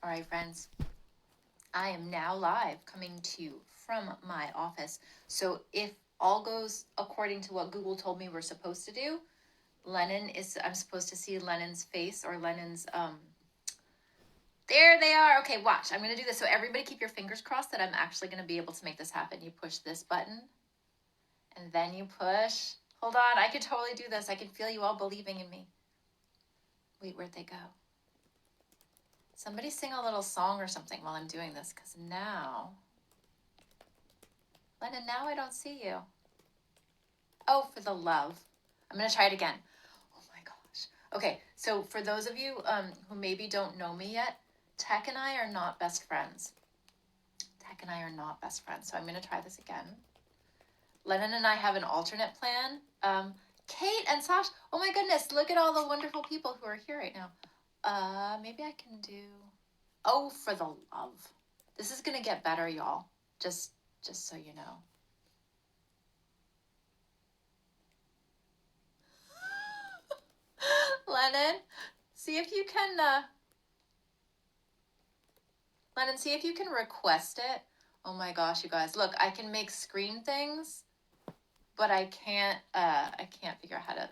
All right, friends. I am now live coming to you from my office. So if all goes according to what Google told me we're supposed to do, I'm supposed to see Lennon's face or Lennon's, there they are. Okay, watch. I'm going to do this. So everybody keep your fingers crossed that I'm actually going to be able to make this happen. You push this button and then you push. Hold on. I could totally do this. I can feel you all believing in me. Wait, where'd they go? Somebody sing a little song or something while I'm doing this, because now, Lennon, now I don't see you. Oh, for the love. I'm going to try it again. Oh my gosh. Okay, so for those of you who maybe don't know me yet, Tech and I are not best friends. Tech and I are not best friends, so I'm going to try this again. Lennon and I have an alternate plan. Kate and Sash, oh my goodness, look at all the wonderful people who are here right now. Maybe I can do, oh, for the love. This is going to get better, y'all. Just so you know. Lennon, see if you can, Lennon, see if you can request it. Oh my gosh, you guys. Look, I can make screen things, but I can't figure out how to.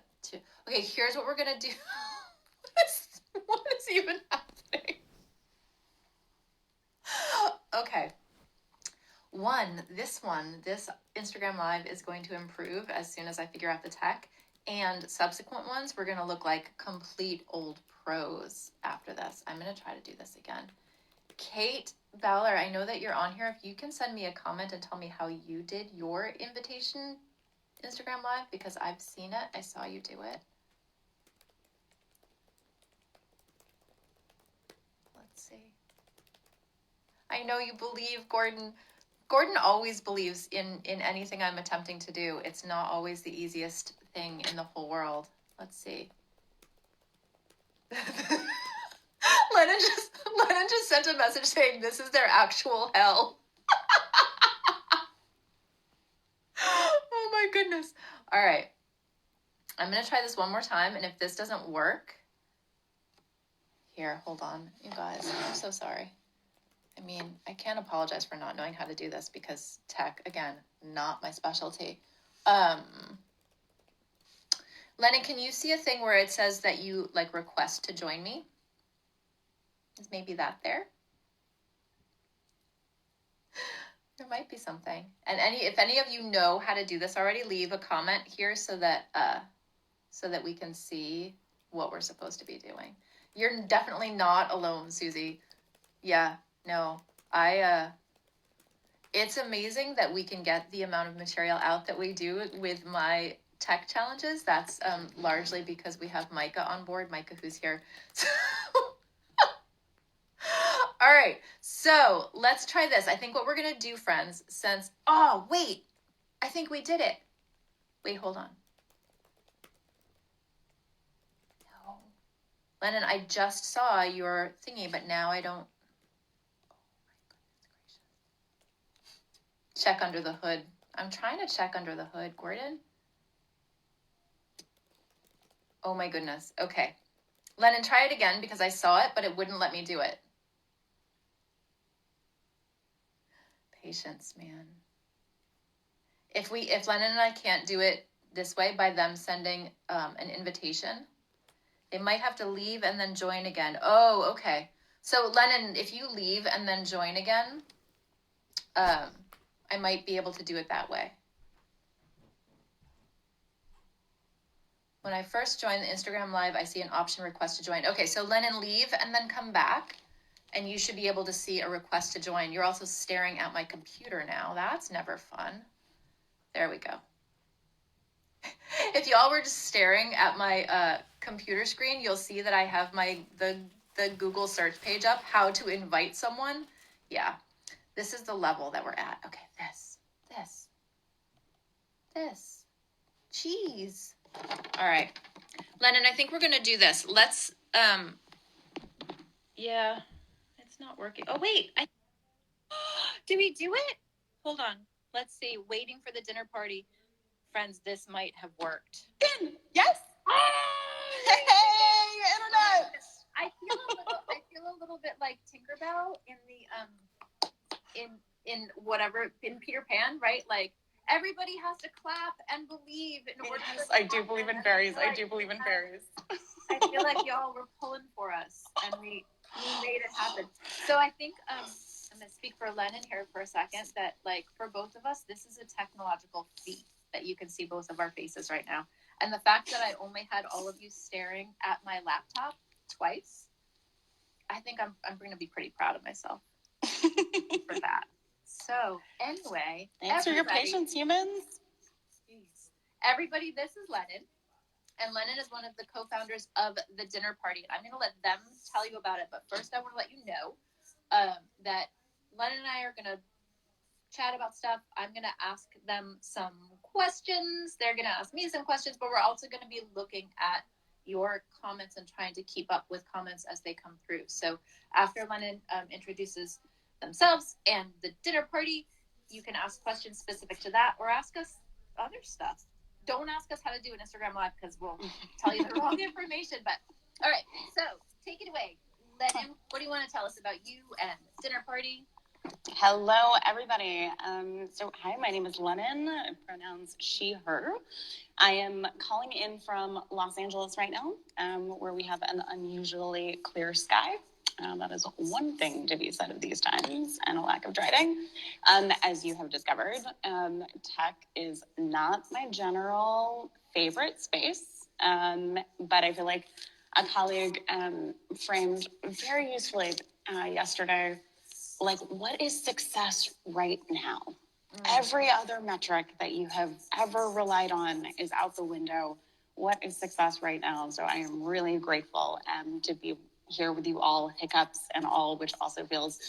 Okay, here's what we're going to do. What is even happening? Okay. This Instagram Live is going to improve as soon as I figure out the tech. And subsequent ones, we're going to look like complete old pros after this. I'm going to try to do this again. Kate Ballard, I know that you're on here. If you can send me a comment and tell me how you did your invitation Instagram Live, because I've seen it. I saw you do it. Let's see. I know you believe, Gordon. Gordon always believes in anything I'm attempting to do. It's not always the easiest thing in the whole world. Let's see. Lennon just sent a message saying this is their actual hell. Oh my goodness. All right. I'm going to try this one more time, and if this doesn't work, here, hold on, you guys. I'm so sorry. I mean, I can't apologize for not knowing how to do this because tech, again, not my specialty. Lennon, can you see a thing where it says that you like request to join me? Is maybe that there? There might be something. And if any of you know how to do this already, leave a comment here so that we can see what we're supposed to be doing. You're definitely not alone, Susie. Yeah, no. It's amazing that we can get the amount of material out that we do with my tech challenges. That's largely because we have Micah on board. Micah, who's here. All right, so let's try this. I think what we're going to do, friends, oh, wait, I think we did it. Wait, hold on. No. Lennon, I just saw your thingy, but now I don't. Oh my goodness gracious. Check under the hood. I'm trying to check under the hood, Gordon. Oh my goodness. Okay. Lennon, try it again because I saw it, but it wouldn't let me do it. Patience, man. If Lennon and I can't do it this way by them sending an invitation, they might have to leave and then join again. Oh, okay. So Lennon, if you leave and then join again, I might be able to do it that way. When I first joined the Instagram Live, I see an option request to join. Okay, so Lennon, leave and then come back, and you should be able to see a request to join. You're also staring at my computer now. That's never fun. There we go. If y'all were just staring at my computer screen, you'll see that I have the Google search page up, how to invite someone. Yeah, this is the level that we're at. Okay, this. Jeez. All right. Lennon, I think we're going to do this. Let's, yeah, it's not working. Oh, wait. Did we do it? Hold on. Let's see. Waiting for the dinner party. Friends, this might have worked. Yes. Hey, internet. I feel a little bit like like Tinkerbell in the in whatever in Peter Pan, right? Like everybody has to clap and believe in order. Yes, I do believe in fairies. I do believe in fairies. I feel like y'all were pulling for us, and we made it happen. So I think I'm going to speak for Lennon here for a second. That like for both of us, this is a technological feat that you can see both of our faces right now, and the fact that I only had all of you staring at my laptop twice, I think I'm going to be pretty proud of myself for that. So anyway, thanks for your patience, humans. Jeez. Everybody, this is Lennon. And Lennon is one of the co-founders of the dinner party. I'm going to let them tell you about it. But first, I want to let you know that Lennon and I are going to chat about stuff. I'm going to ask them some questions. They're going to ask me some questions. But we're also going to be looking at your comments and trying to keep up with comments as they come through. So after Lennon introduces themselves and the dinner party, you can ask questions specific to that or ask us other stuff. Don't ask us how to do an Instagram live because we'll tell you the wrong information. But all right, so take it away, Lennon. What do you want to tell us about you and dinner party? Hello, everybody. So hi, my name is Lennon. Pronouns she, her. I am calling in from Los Angeles right now, where we have an unusually clear sky. That is one thing to be said of these times, and a lack of driving. As you have discovered, tech is not my general favorite space, but I feel like a colleague framed very usefully yesterday, like, what is success right now? Every other metric that you have ever relied on is out the window. What is success right now? So I am really grateful to be here with you all, hiccups and all, which also feels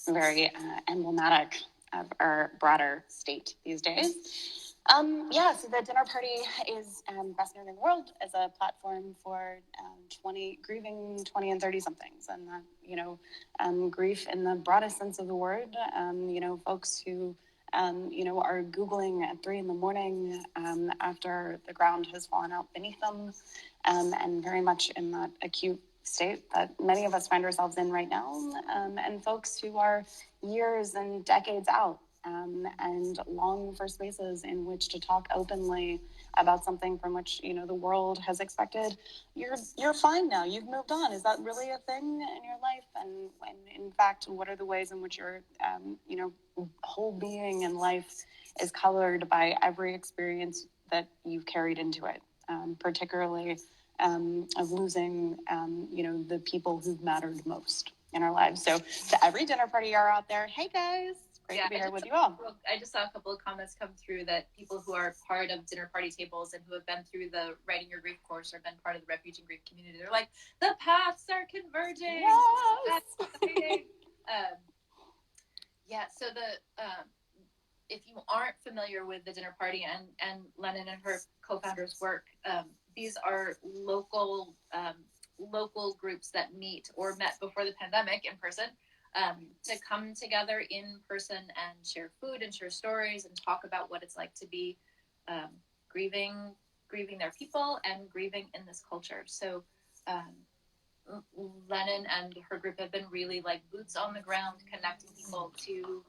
very emblematic of our broader state these days. So the dinner party is best known in the world as a platform for grieving 20 and 30 somethings, and that, grief in the broadest sense of the word. Folks who are Googling at 3 a.m. After the ground has fallen out beneath them, and very much in that acute state that many of us find ourselves in right now, and folks who are years and decades out, and long for spaces in which to talk openly about something from which the world has expected you're fine now, you've moved on. Is that really a thing in your life? And in fact, what are the ways in which your whole being and life is colored by every experience that you've carried into it, particularly of losing the people who've mattered most in our lives. So to every dinner party you're out there, hey guys, great to be here with you all. I just saw a couple of comments come through that people who are part of dinner party tables and who have been through the Writing Your Grief course or been part of the refugee grief community, they're like, the paths are converging. Yes. That's exciting. So if you aren't familiar with the dinner party and Lennon and her co-founders work, these are local groups that meet or met before the pandemic in person, to come together in person and share food and share stories and talk about what it's like to be grieving their people and grieving in this culture. So Lennon and her group have been really like boots on the ground, connecting people to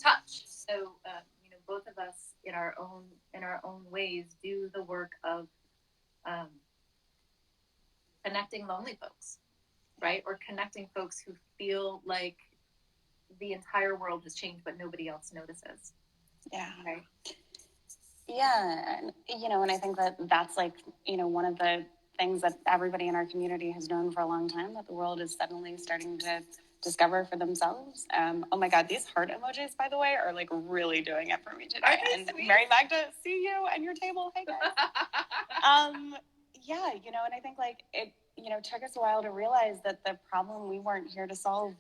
touch. So both of us in our own ways do the work of connecting lonely folks, right? Or connecting folks who feel like the entire world has changed, but nobody else notices. Yeah. Right. Yeah. And I think that that's like, one of the things that everybody in our community has known for a long time, that the world is suddenly starting to discover for themselves. Oh my God, these heart emojis, by the way, are like really doing it for me today. And sweet? Mary Magda, see you and your table. Hey guys. And I think like it, took us a while to realize that the problem we weren't here to solve,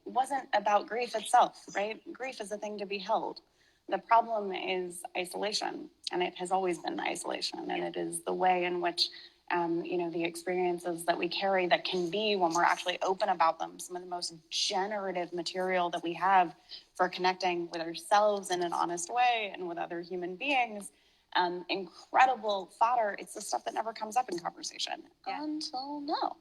wasn't about grief itself, right? Grief is a thing to be held. The problem is isolation, and it has always been isolation, and it is the way in which the experiences that we carry that can be, when we're actually open about them, some of the most generative material that we have for connecting with ourselves in an honest way and with other human beings. Incredible fodder. It's the stuff that never comes up in conversation until now.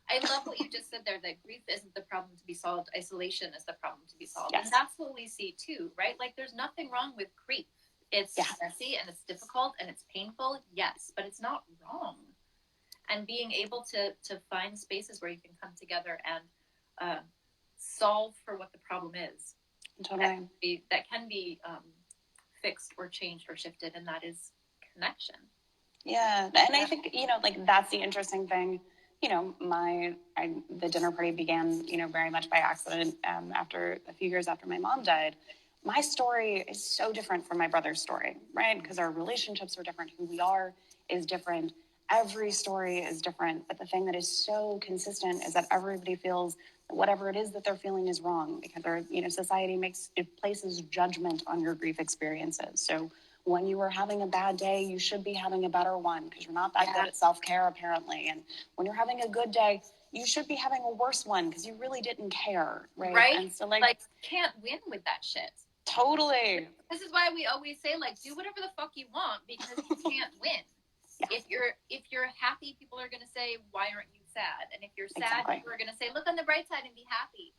I love what you just said there, that grief isn't the problem. solved, isolation is the problem to be solved. Yes. And that's what we see too, right? Like there's nothing wrong with grief. It's messy and it's difficult and it's painful, yes, but it's not wrong. And being able to find spaces where you can come together and solve for what the problem is. Totally. That can be fixed or changed or shifted, and that is connection. Yeah, and I think, like that's the interesting thing. The dinner party began, very much by accident after a few years after my mom died. My story is so different from my brother's story, right? Because our relationships are different. Who we are is different. Every story is different. But the thing that is so consistent is that everybody feels that whatever it is that they're feeling is wrong because society places judgment on your grief experiences. So when you are having a bad day, you should be having a better one because you're not that good at self-care, apparently. And when you're having a good day, you should be having a worse one because you really didn't care, right? Right? And so, can't win with that shit. Totally. This is why we always say, do whatever the fuck you want because you can't win. Yeah. If you're happy, people are going to say, why aren't you sad? And if you're sad, people are going to say, look on the bright side and be happy.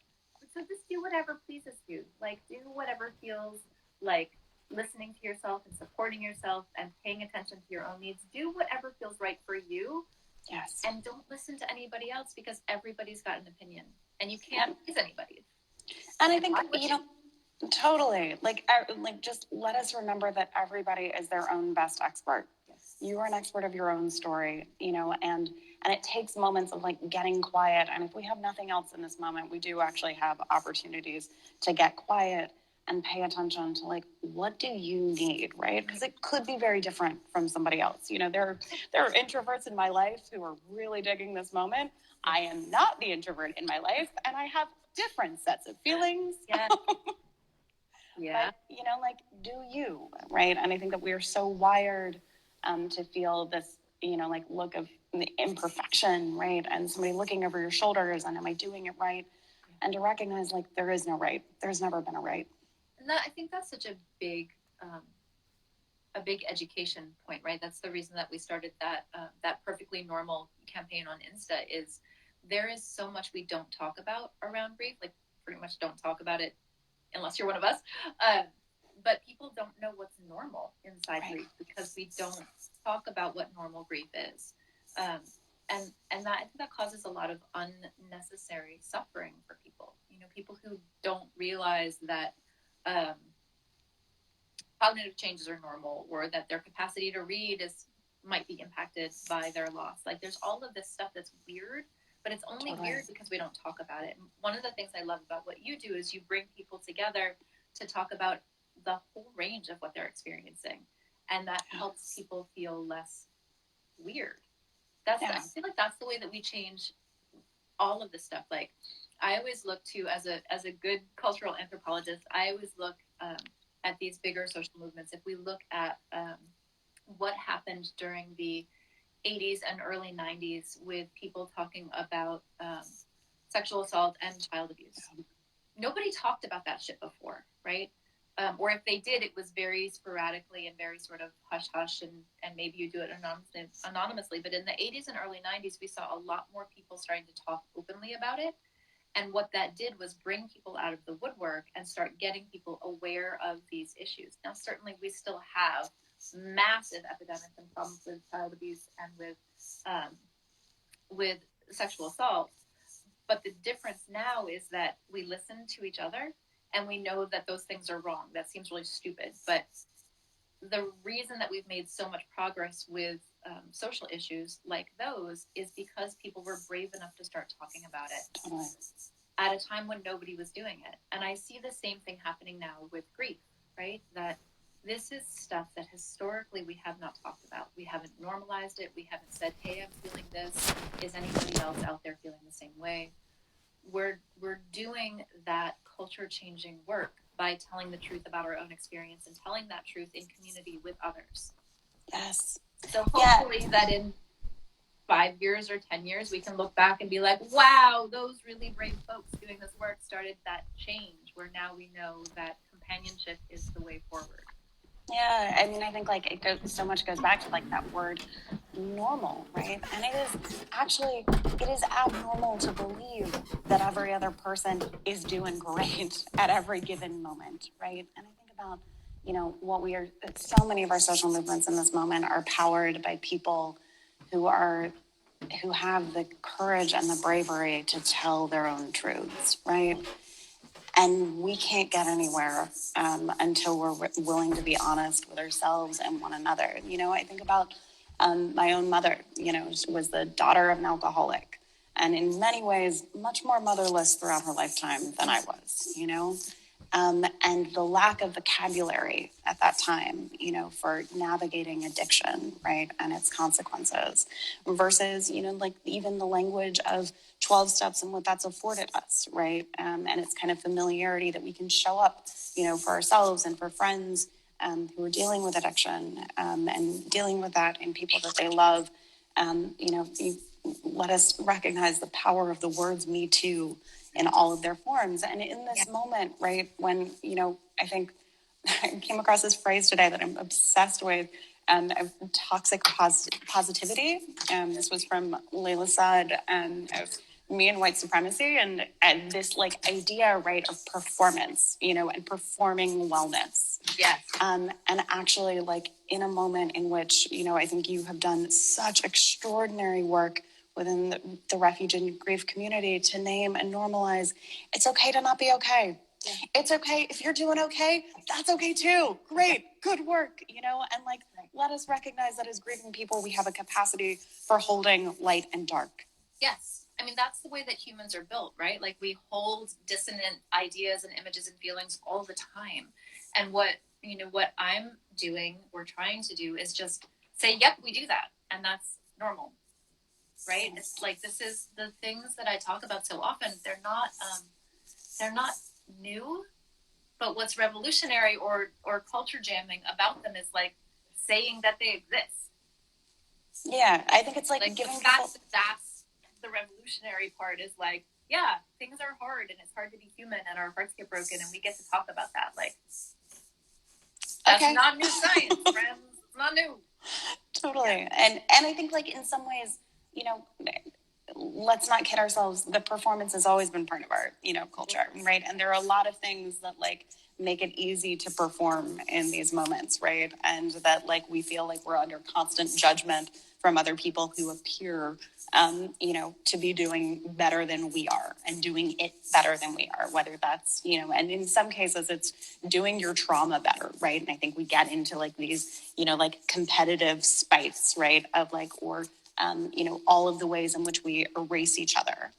So just do whatever pleases you. Do whatever feels like listening to yourself and supporting yourself and paying attention to your own needs. Do whatever feels right for you. Yes. And don't listen to anybody else because everybody's got an opinion and you can't please anybody. And I think, totally. Just let us remember that everybody is their own best expert. Yes. You are an expert of your own story, and it takes moments of getting quiet. And if we have nothing else in this moment, we do actually have opportunities to get quiet and pay attention to what do you need, right? Because it could be very different from somebody else. There are introverts in my life who are really digging this moment. I am not the introvert in my life, and I have different sets of feelings. Yeah. Yeah. But, do you, right? And I think that we are so wired to feel this, look of the imperfection, right? And somebody looking over your shoulders and am I doing it right? And to recognize there is no right. There's never been a right. And I think that's such a big education point, right? That's the reason that we started that Perfectly Normal campaign on Insta is there is so much we don't talk about around grief. Pretty much don't talk about it unless you're one of us. But people don't know what's normal inside grief because we don't talk about what normal grief is. And that, I think that causes a lot of unnecessary suffering for people. People who don't realize that cognitive changes are normal or that their capacity to read might be impacted by their loss. There's all of this stuff that's weird, but it's only weird because we don't talk about it. And one of the things I love about what you do is you bring people together to talk about the whole range of what they're experiencing. And that helps people feel less weird. I feel like that's the way that we change all of this stuff. I always look to, as a good cultural anthropologist, I always look at these bigger social movements. If we look at what happened during the 80s and early 90s with people talking about sexual assault and child abuse. Nobody talked about that shit before, right? Or if they did, it was very sporadically and very sort of hush-hush, and maybe you do it anonymously. But in the 80s and early 90s, we saw a lot more people starting to talk openly about it. And what that did was bring people out of the woodwork and start getting people aware of these issues. Now, certainly we still have massive epidemics and problems with child abuse and with sexual assault. But the difference now is that we listen to each other and we know that those things are wrong. That seems really stupid. But the reason that we've made so much progress with social issues like those is because people were brave enough to start talking about it at a time when nobody was doing it. And I see the same thing happening now with grief, right? That this is stuff that historically we have not talked about. We haven't normalized it. We haven't said, hey, I'm feeling this. Is anybody else out there feeling the same way? We're doing that culture changing work by telling the truth about our own experience and telling that truth in community with others. Yes. So hopefully that in 5 years or 10 years, we can look back and be like, wow, those really brave folks doing this work started that change where now we know that companionship is the way forward. Yeah, I mean, I think like so much goes back to like that word normal, right? And it is abnormal to believe that every other person is doing great at every given moment, right? And I think about, what so many of our social movements in this moment are powered by people who are, who have the courage and the bravery to tell their own truths, right? And we can't get anywhere until we're willing to be honest with ourselves and one another. I think about my own mother. She was the daughter of an alcoholic, and in many ways, much more motherless throughout her lifetime than I was. And the lack of vocabulary at that time, for navigating addiction, right, and its consequences, versus, like even the language of 12 steps and what that's afforded us, right, and its kind of familiarity that we can show up, for ourselves and for friends who are dealing with addiction and dealing with that in people that they love. You let us recognize the power of the words "Me Too" in all of their forms. And in this moment, right, when, I think I came across this phrase today that I'm obsessed with, of toxic positivity. This was from Layla Saad, of Me and White Supremacy, and this like idea, right, of performance, and performing wellness. Yes. And actually, like in a moment in which, I think you have done such extraordinary work within the refuge and grief community to name and normalize it's okay to not be okay. Yeah. It's okay if you're doing okay, that's okay too. Great, good work, and like let us recognize that as grieving people, we have a capacity for holding light and dark. Yes. I mean, that's the way that humans are built, right? Like we hold dissonant ideas and images and feelings all the time. And what I'm doing or trying to do is just say, yep, we do that. And that's normal. Right? It's like this is the things that I talk about so often. They're not new, but what's revolutionary or culture jamming about them is like saying that they exist. Yeah, I think it's like giving the fact that that's the revolutionary part is like, yeah, things are hard and it's hard to be human and our hearts get broken and we get to talk about that. Like, that's not new science, friends. It's not new. Totally. Yeah. And I think like in some ways, let's not kid ourselves. The performance has always been part of our, culture, right? And there are a lot of things that like make it easy to perform in these moments, right? And that like we feel like we're under constant judgment from other people who appear, to be doing better than we are and doing it better than we are, whether that's, and in some cases it's doing your trauma better, right? And I think we get into like these, like competitive spites, right? Of like, or all of the ways in which we erase each other,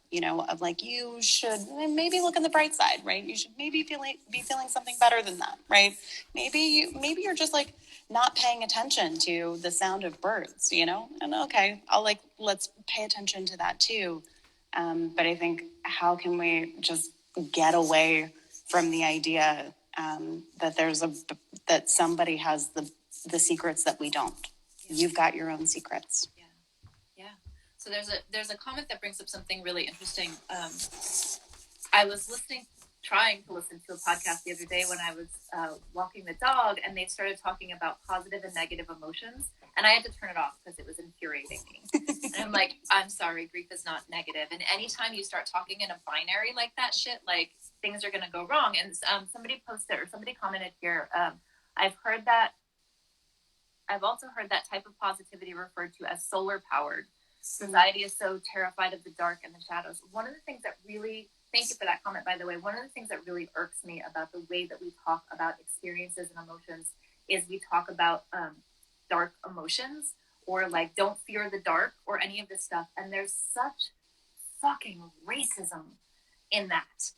of like, you should maybe look on the bright side, right? You should maybe be feeling something better than that, right? Maybe you're just like not paying attention to the sound of birds, and okay, let's pay attention to that too. But I think how can we just get away from the idea that somebody has the secrets that we don't. Yeah. You've got your own secrets. Yeah. So there's a comment that brings up something really interesting. I was trying to listen to a podcast the other day when I was walking the dog, and they started talking about positive and negative emotions, and I had to turn it off because it was infuriating me. And I'm like, I'm sorry, grief is not negative. And anytime you start talking in a binary like that shit, like things are gonna go wrong. And somebody commented here. I've also heard that type of positivity referred to as solar powered. Society is so terrified of the dark and the shadows. One of the things that really, thank you for that comment, by the way, one of the things that really irks me about the way that we talk about experiences and emotions is we talk about dark emotions or like don't fear the dark or any of this stuff. And there's such fucking racism in that.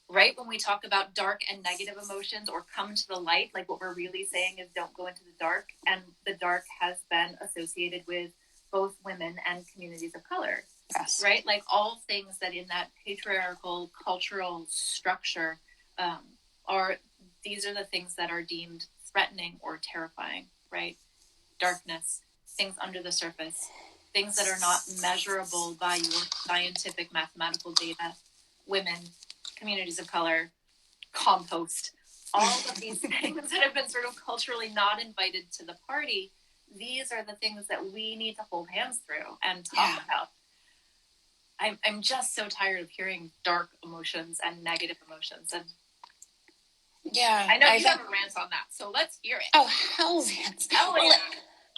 Right? When we talk about dark and negative emotions or come to the light, like what we're really saying is don't go into the dark. And the dark has been associated with both women and communities of color. Yes. Right? Like all things that in that patriarchal cultural structure these are the things that are deemed threatening or terrifying, right? Darkness, things under the surface, things that are not measurable by your scientific mathematical data, women, communities of color, compost, all of these things that have been sort of culturally not invited to the party, these are the things that we need to hold hands through and talk about. I'm just so tired of hearing dark emotions and negative emotions. And I know you have a rant on that, so let's hear it. Oh, hell's yes. Well,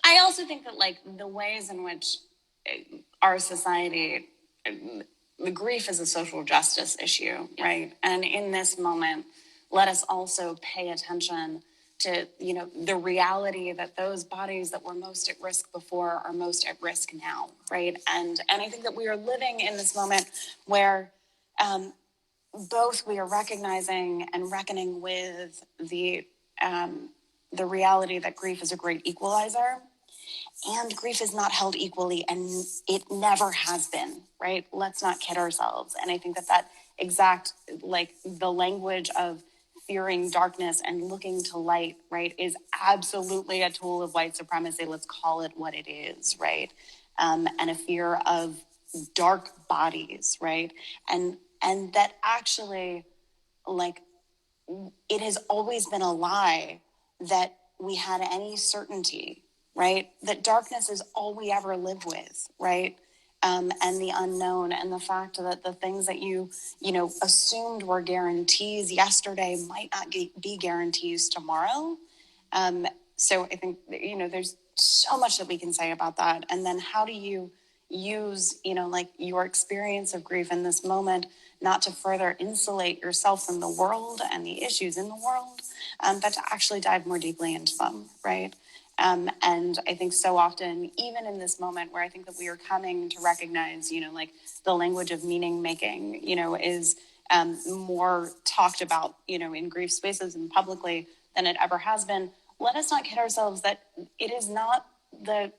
I also think that, like, the ways in which our society, the grief is a social justice issue, right? And in this moment, let us also pay attention to, the reality that those bodies that were most at risk before are most at risk now, right? And I think that we are living in this moment where both we are recognizing and reckoning with the reality that grief is a great equalizer, and grief is not held equally, and it never has been, right? Let's not kid ourselves. And I think that exact, like, the language of fearing darkness and looking to light, right, is absolutely a tool of white supremacy. Let's call it what it is, right? And a fear of dark bodies, right? And that actually, like, it has always been a lie that we had any certainty, right? That darkness is all we ever live with, right? And the unknown, and the fact that the things that you assumed were guarantees yesterday might not be guarantees tomorrow. So I think, there's so much that we can say about that. And then how do you use, like, your experience of grief in this moment, not to further insulate yourself from the world and the issues in the world, but to actually dive more deeply into them, right? And I think so often, even in this moment where I think that we are coming to recognize, like, the language of meaning making, is more talked about, in grief spaces and publicly than it ever has been. Let us not kid ourselves that it's not the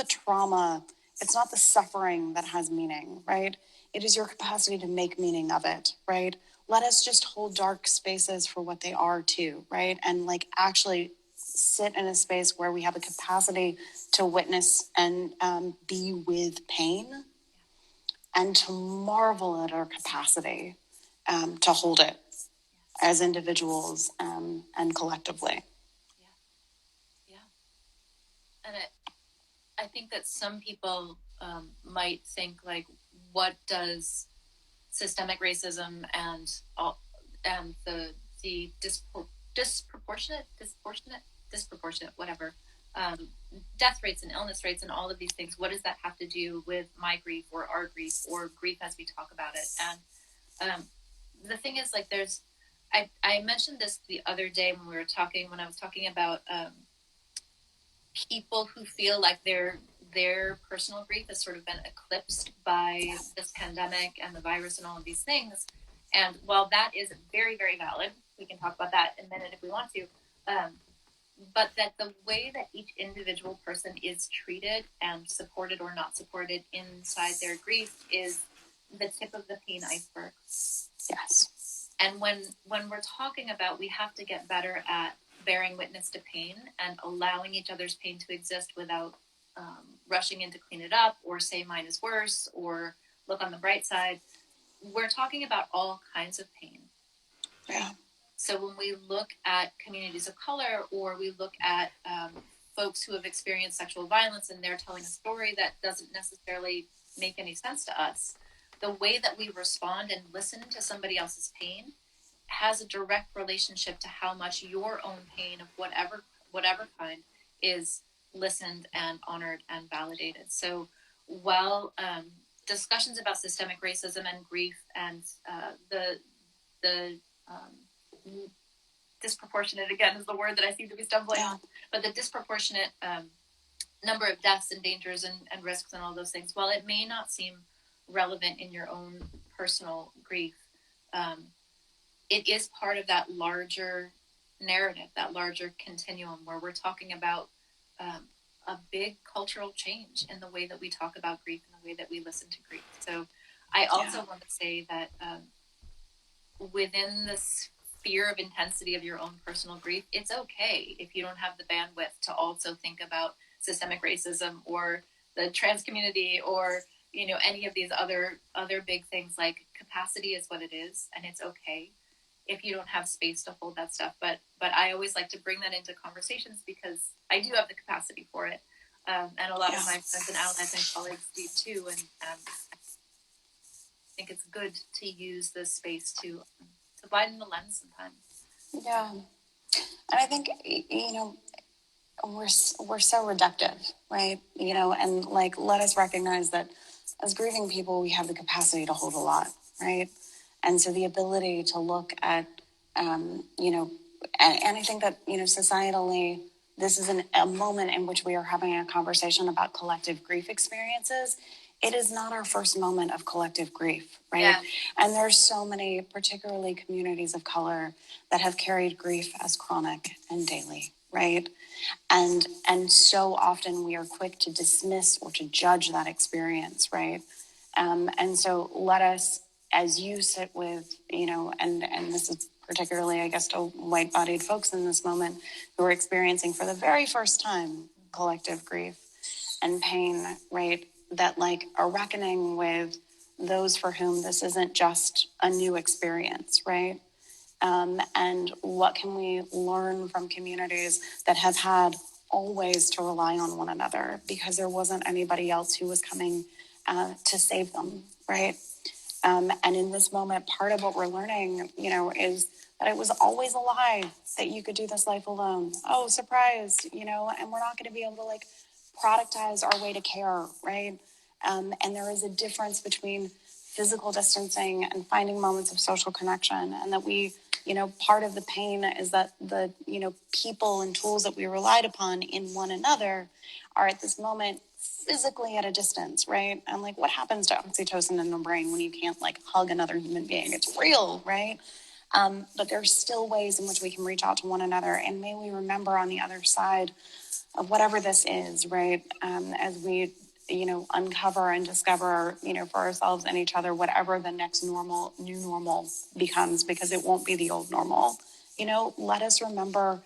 trauma, it's not the suffering that has meaning, right? It is your capacity to make meaning of it, right? Let us just hold dark spaces for what they are too, right? And, like, actually sit in a space where we have a capacity to witness and be with pain, and to marvel at our capacity to hold it as individuals and collectively. And I think that some people might think, like, what does systemic racism and the disproportionate, whatever, death rates and illness rates and all of these things, what does that have to do with my grief or our grief or grief as we talk about it? And the thing is, like, I mentioned this the other day when I was talking about people who feel like their personal grief has sort of been eclipsed by this pandemic and the virus and all of these things. And while that is very, very valid, we can talk about that in a minute if we want to, but that the way that each individual person is treated and supported or not supported inside their grief is the tip of the pain iceberg. Yes. And when we're talking about, we have to get better at bearing witness to pain and allowing each other's pain to exist without rushing in to clean it up or say mine is worse or look on the bright side. We're talking about all kinds of pain. Yeah. So when we look at communities of color, or we look at folks who have experienced sexual violence and they're telling a story that doesn't necessarily make any sense to us, the way that we respond and listen to somebody else's pain has a direct relationship to how much your own pain of whatever kind is listened and honored and validated. So while discussions about systemic racism and grief and the disproportionate, again, is the word that I seem to be stumbling on, but the disproportionate number of deaths and dangers and risks and all those things, while it may not seem relevant in your own personal grief, it is part of that larger narrative, that larger continuum where we're talking about a big cultural change in the way that we talk about grief and the way that we listen to grief. So I also want to say that within the sphere of intensity of your own personal grief, it's okay if you don't have the bandwidth to also think about systemic racism or the trans community or any of these other big things. Like, capacity is what it is, and it's okay. if you don't have space to hold that stuff. But I always like to bring that into conversations because I do have the capacity for it. And a lot of my friends and allies and colleagues do too. And I think it's good to use this space to widen the lens sometimes. Yeah. And I think, we're so reductive, right? And like, let us recognize that as grieving people, we have the capacity to hold a lot, right? And so the ability to look at, and I think that, societally, this is a moment in which we are having a conversation about collective grief experiences. It is not our first moment of collective grief, right? Yeah. And there's so many, particularly communities of color, that have carried grief as chronic and daily, right? And so often we are quick to dismiss or to judge that experience, right? And so let us, as you sit with, and this is particularly, I guess, to white-bodied folks in this moment who are experiencing for the very first time collective grief and pain, right? That like are reckoning with those for whom this isn't just a new experience, right? And what can we learn from communities that have had always to rely on one another because there wasn't anybody else who was coming to save them, right? And in this moment, part of what we're learning, is that it was always a lie that you could do this life alone. Oh, surprise, and we're not going to be able to like productize our way to care, right? And there is a difference between physical distancing and finding moments of social connection, and that we, part of the pain is that the, people and tools that we relied upon in one another are at this moment physically at a distance, right? And like, what happens to oxytocin in the brain when you can't like hug another human being? It's real, right? But there's still ways in which we can reach out to one another, and may we remember on the other side of whatever this is, right? As we, uncover and discover, for ourselves and each other, whatever the next normal, new normal becomes, because it won't be the old normal. Let us remember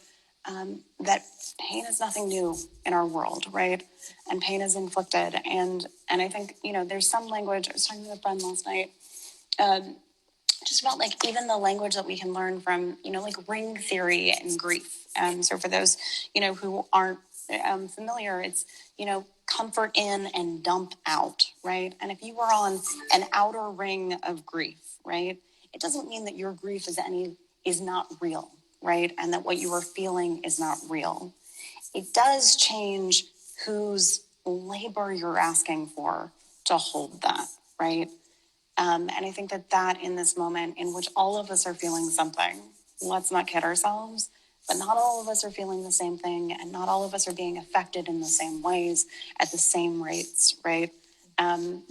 that pain is nothing new in our world, right? And pain is inflicted. And I think, there's some language, I was talking to a friend last night, just about like even the language that we can learn from, like ring theory and grief. So for those, who aren't familiar, it's, comfort in and dump out, right? And if you are on an outer ring of grief, right, it doesn't mean that your grief is not real, right? And that what you are feeling is not real. It does change whose labor you're asking for to hold that, right? And I think that in this moment in which all of us are feeling something, let's not kid ourselves, but not all of us are feeling the same thing, and not all of us are being affected in the same ways at the same rates, right?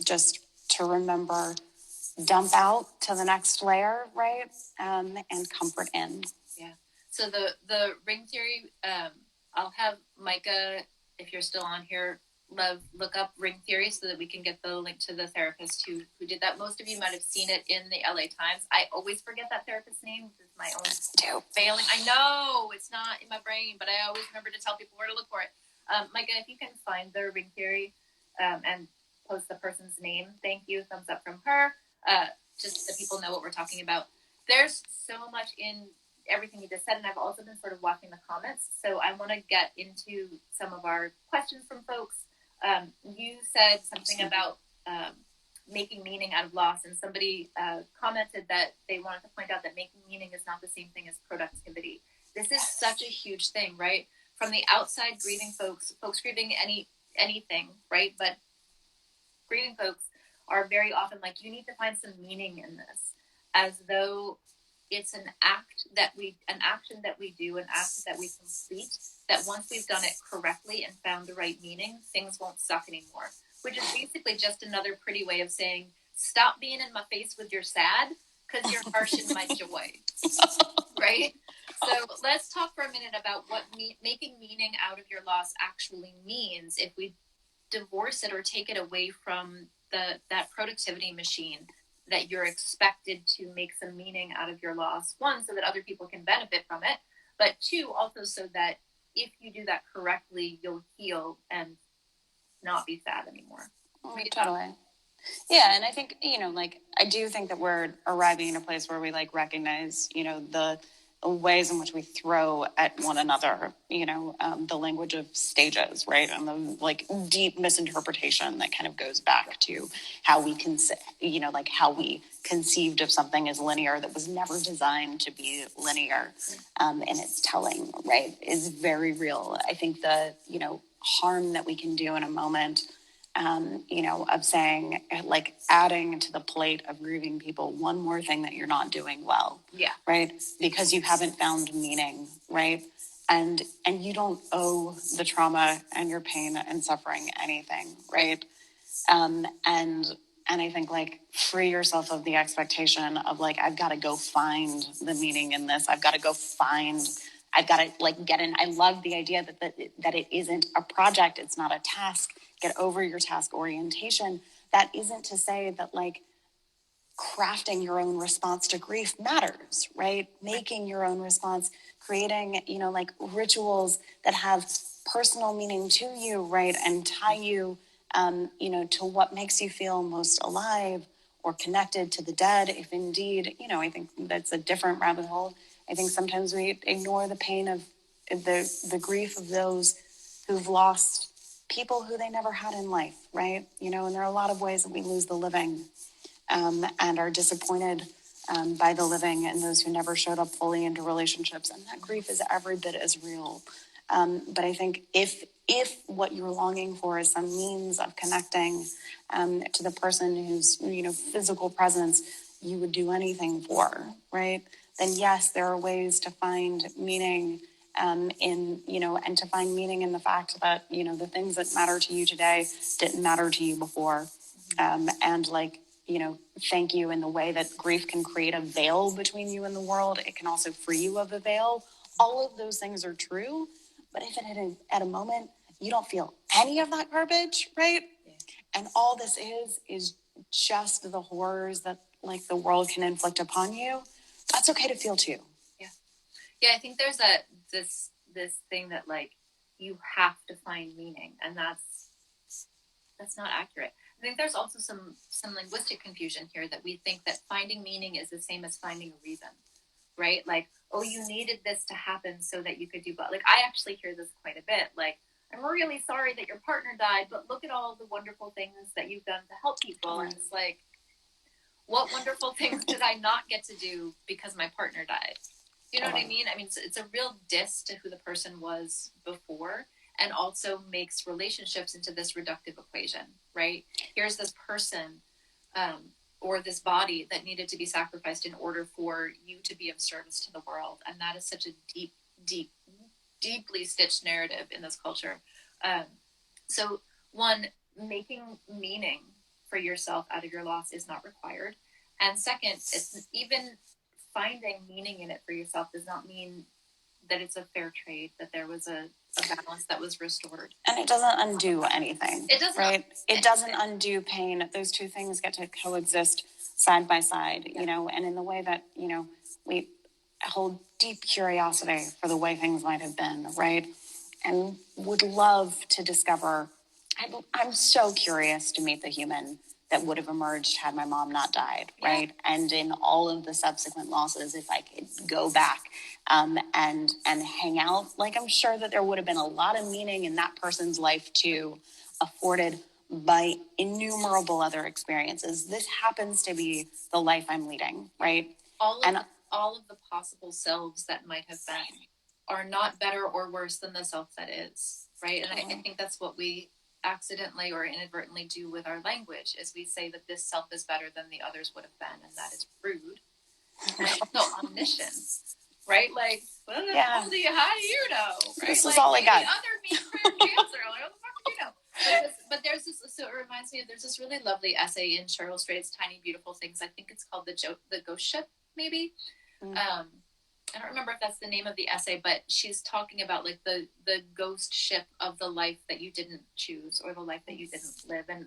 Just to remember, dump out to the next layer, right? And comfort in. Yeah. So the ring theory, I'll have Micah, if you're still on here, look up ring theory so that we can get the link to the therapist who did that. Most of you might have seen it in the LA Times. I always forget that therapist's name. This is my own failing. I know it's not in my brain, but I always remember to tell people where to look for it. Micah, if you can find the ring theory and post the person's name, thank you. Thumbs up from her. Just so people know what we're talking about. There's so much in everything you just said, and I've also been sort of watching the comments, so I want to get into some of our questions from folks. You said something about making meaning out of loss, and somebody commented that they wanted to point out that making meaning is not the same thing as productivity. This is such a huge thing, right? From the outside, grieving folks grieving anything, right? But grieving folks are very often like, you need to find some meaning in this, as though it's an action that we do, an act that we complete, that once we've done it correctly and found the right meaning, things won't suck anymore. Which is basically just another pretty way of saying, stop being in my face with your sad, because you're harsh in my joy. Right? So let's talk for a minute about what making meaning out of your loss actually means if we divorce it or take it away from that productivity machine that you're expected to make some meaning out of your loss. One, so that other people can benefit from it, but two, also so that if you do that correctly, you'll heal and not be sad anymore. Totally. Yeah, and I think, like, I do think that we're arriving in a place where we like recognize, the ways in which we throw at one another, the language of stages, right? And the like deep misinterpretation that kind of goes back to how we like how we conceived of something as linear that was never designed to be linear, in its telling, right, is very real. I think the, harm that we can do in a moment, of saying, like, adding to the plate of grieving people one more thing that you're not doing well. Yeah. Right? Because you haven't found meaning, right? And you don't owe the trauma and your pain and suffering anything, right? And I think, like, free yourself of the expectation of, like, I've got to go find the meaning in this. I've got to go find. I've got to, like, get in. I love the idea that it isn't a project. It's not a task. Get over your task orientation. That isn't to say that, like, crafting your own response to grief matters, right? Making your own response, creating, like, rituals that have personal meaning to you, right? And tie you, to what makes you feel most alive or connected to the dead. If indeed, I think that's a different rabbit hole. I think sometimes we ignore the pain of the grief of those who've lost people who they never had in life, right? And there are a lot of ways that we lose the living, and are disappointed, by the living and those who never showed up fully into relationships. And that grief is every bit as real. But I think if what you're longing for is some means of connecting, to the person whose, physical presence you would do anything for, right? Then yes, there are ways to find meaning, in, and to find meaning in the fact that, the things that matter to you today didn't matter to you before. And, like, thank you in the way that grief can create a veil between you and the world. It can also free you of a veil. All of those things are true. But if at a moment you don't feel any of that garbage, right? Yeah. And all this is just the horrors that, like, the world can inflict upon you, that's okay to feel too. Yeah. Yeah, I think there's this thing that, like, you have to find meaning, and that's not accurate. I think there's also some linguistic confusion here, that we think that finding meaning is the same as finding a reason, right? Like, oh, you needed this to happen so that you could do, but, like, I actually hear this quite a bit. Like, I'm really sorry that your partner died, but look at all the wonderful things that you've done to help people. And it's like, what wonderful things did I not get to do because my partner died? You know what I mean? I mean, it's a real diss to who the person was before, and also makes relationships into this reductive equation, right? Here's this person, or this body that needed to be sacrificed in order for you to be of service to the world. And that is such a deeply stitched narrative in this culture. So, one, making meaning for yourself out of your loss is not required. And second, it's even finding meaning in it for yourself does not mean that it's a fair trade, that there was a balance that was restored. And it doesn't undo anything. It doesn't. Right? It doesn't undo pain. Those two things get to coexist side by side, and in the way that, we hold deep curiosity for the way things might have been, right? And would love to discover. I'm so curious to meet the human that would have emerged had my mom not died, right? Yeah. And in all of the subsequent losses, if I could go back, and hang out, like, I'm sure that there would have been a lot of meaning in that person's life too, afforded by innumerable other experiences. This happens to be the life I'm leading, right? All of the possible selves that might have been are not better or worse than the self that is, right? And I think that's what we accidentally or inadvertently do with our language, is we say that this self is better than the others would have been, and that is rude. And also omniscience, right? Like, well, how do you know? Right? This is like, all I got. Other mean cancer. Like, what the fuck do you know? But there's this. So it reminds me of, there's this really lovely essay in Cheryl Strayed's Tiny Beautiful Things. I think it's called the Ghost Ship, maybe. Mm. I don't remember if that's the name of the essay, but she's talking about, like, the ghost ship of the life that you didn't choose, or the life that you didn't live, and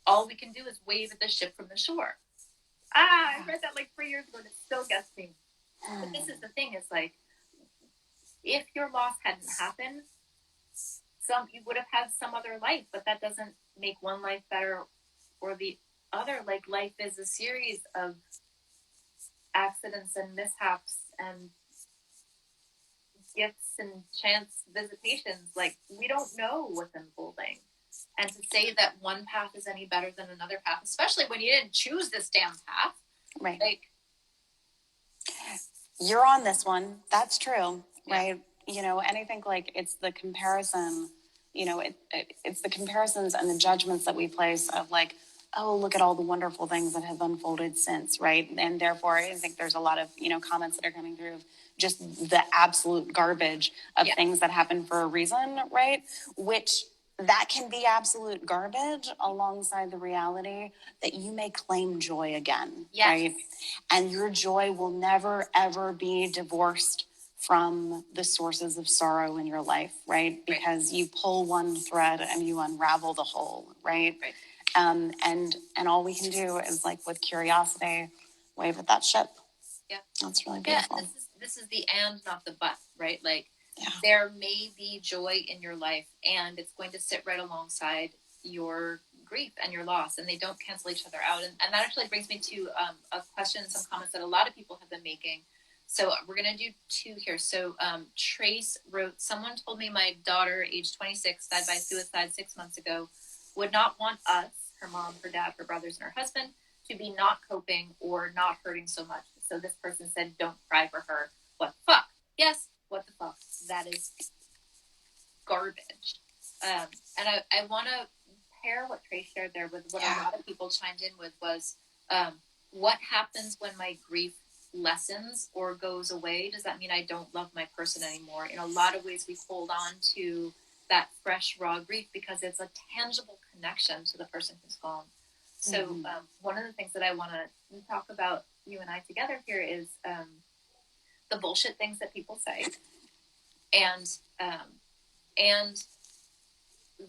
all we can do is wave at the ship from the shore. I read that like 3 years ago, and it still gets me. But this is the thing: is like, if your loss hadn't happened, you would have had some other life, but that doesn't make one life better or the other. Like, life is a series of accidents and mishaps and gifts and chance visitations. Like, we don't know what's unfolding. And to say that one path is any better than another path, especially when you didn't choose this damn path. Right. Like, you're on this one. That's true. Yeah. Right. You know, and I think like it's the comparison, you know, it's the comparisons and the judgments that we place of like, oh, look at all the wonderful things that have unfolded since, right? And therefore, I think there's a lot of, you know, comments that are coming through of just the absolute garbage of things that happen for a reason, right? Which that can be absolute garbage alongside the reality that you may claim joy again, right? And your joy will never, ever be divorced from the sources of sorrow in your life, right? Because you pull one thread and you unravel the whole, right? And all we can do is like with curiosity, wave at that ship. Yeah. That's really beautiful. Yeah, this is the and, not the but, right? Like, there may be joy in your life, and it's going to sit right alongside your grief and your loss, and they don't cancel each other out. And that actually brings me to a question and some comments that a lot of people have been making. So we're going to do two here. So Trace wrote, someone told me my daughter, age 26, died by suicide 6 months ago, would not want us, her mom, her dad, her brothers, and her husband, to be not coping or not hurting so much. So this person said, don't cry for her. What the fuck? Yes, what the fuck? That is garbage. And I want to pair what Trace shared there with what a lot of people chimed in with was, what happens when my grief lessens or goes away? Does that mean I don't love my person anymore? In a lot of ways, we hold on to that fresh, raw grief because it's a tangible connection to the person who's gone. So one of the things that I want to talk about, you and I together here, is the bullshit things that people say, and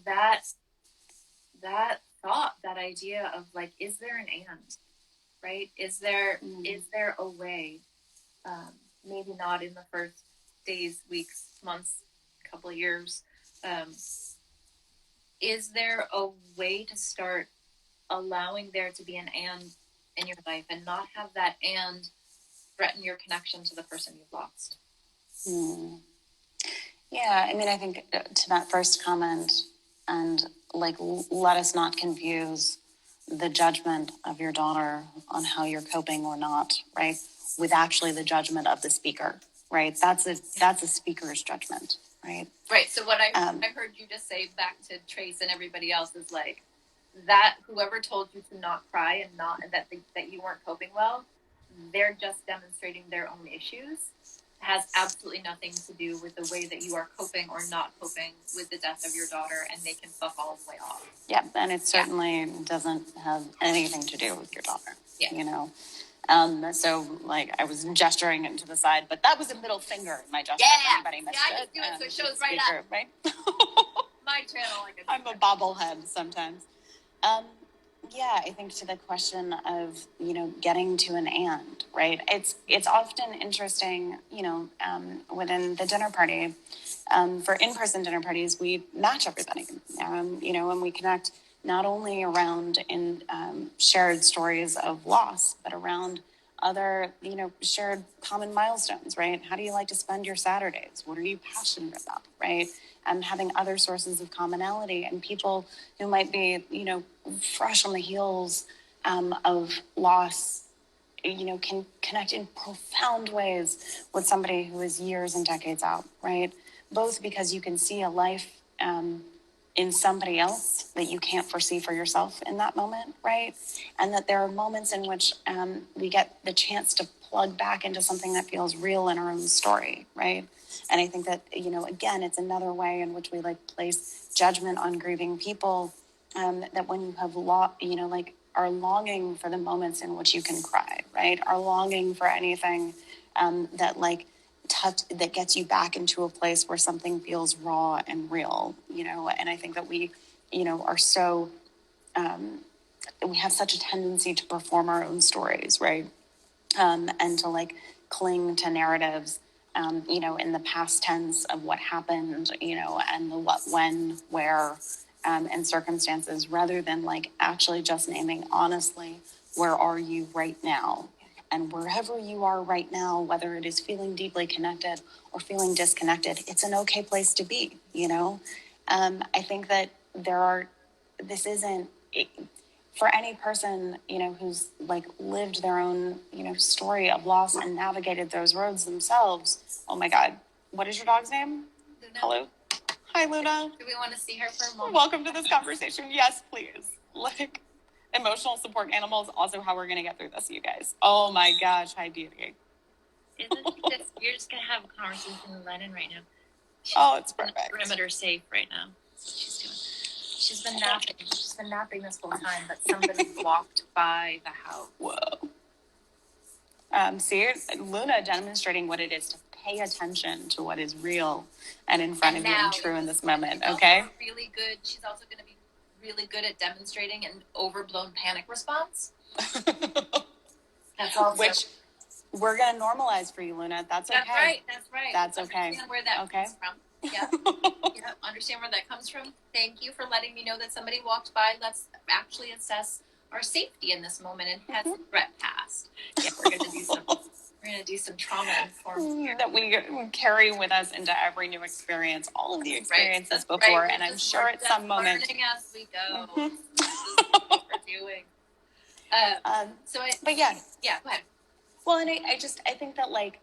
that thought, that idea of like, is there an and, right? Is there a way? Maybe not in the first days, weeks, months, couple of years. Is there a way to start allowing there to be an and in your life and not have that and threaten your connection to the person you've lost? Yeah, I mean, I think to that first comment, and like, let us not confuse the judgment of your daughter on how you're coping or not, right, with actually the judgment of the speaker, right? That's a speaker's judgment, right? Right. So what I heard you just say back to Trace and everybody else is like, that whoever told you to not cry and that you weren't coping well, they're just demonstrating their own issues. It has absolutely nothing to do with the way that you are coping or not coping with the death of your daughter, and they can fuck all the way off. Yeah, and it certainly doesn't have anything to do with your daughter. Yeah. You know. So like I was gesturing it to the side, but that was a middle finger in my gesture. Yeah. Anybody missed I just do it so it shows right up. Right? My channel. I'm a bobblehead sometimes. Yeah, I think to the question of, you know, getting to an and, right? It's often interesting, you know, within the dinner party, for in-person dinner parties, we match everybody, you know, and we connect not only around in shared stories of loss, but around other, you know, shared common milestones, right? How do you like to spend your Saturdays? What are you passionate about, right? And having other sources of commonality, and people who might be, you know, fresh on the heels of loss, you know, can connect in profound ways with somebody who is years and decades out, right? Both because you can see a life in somebody else that you can't foresee for yourself in that moment, right? And that there are moments in which we get the chance to plug back into something that feels real in our own story, right? And I think that, you know, again, it's another way in which we like place judgment on grieving people, that when you have you know, like are longing for the moments in which you can cry, right? Are longing for anything that like that gets you back into a place where something feels raw and real, you know. And I think that we, you know, are so we have such a tendency to perform our own stories, right? And to like cling to narratives, you know, in the past tense of what happened, you know, and the what, when, where, and circumstances, rather than like actually just naming honestly, where are you right now? And wherever you are right now, whether it is feeling deeply connected or feeling disconnected, it's an okay place to be, you know? I think that this isn't, for any person, you know, who's like lived their own, you know, story of loss and navigated those roads themselves. Oh my God. What is your dog's name? Luna. Hello. Hi, Luna. Do we want to see her for a moment? Welcome to this conversation. Yes, please. Like, emotional support animals, also how we're going to get through this, you guys. Oh my gosh. Hi, Beauty. You're just going to have a conversation with Lennon right now. It's perfect. Perimeter safe right now. That's what she's doing. She's been napping. She's been napping this whole time, but somebody walked by the house. Whoa. See, Luna demonstrating what it is to pay attention to what is real and in front of you and true in this moment, okay? Really good. She's also going to be really good at demonstrating an overblown panic response. That's also... Which we're going to normalize for you, Luna. That's okay. That's right. That's okay. Understand where that comes from. Yeah. Yeah, understand where that comes from. Thank you for letting me know that somebody walked by. Let's actually assess our safety in this moment and has the threat passed. Yeah, we're gonna do some trauma informed here that we carry with us into every new experience, all of the experiences before, right. and I'm sure at some moment. Learning as we go. This is what we're doing. But yeah, go ahead. Well, and I think that like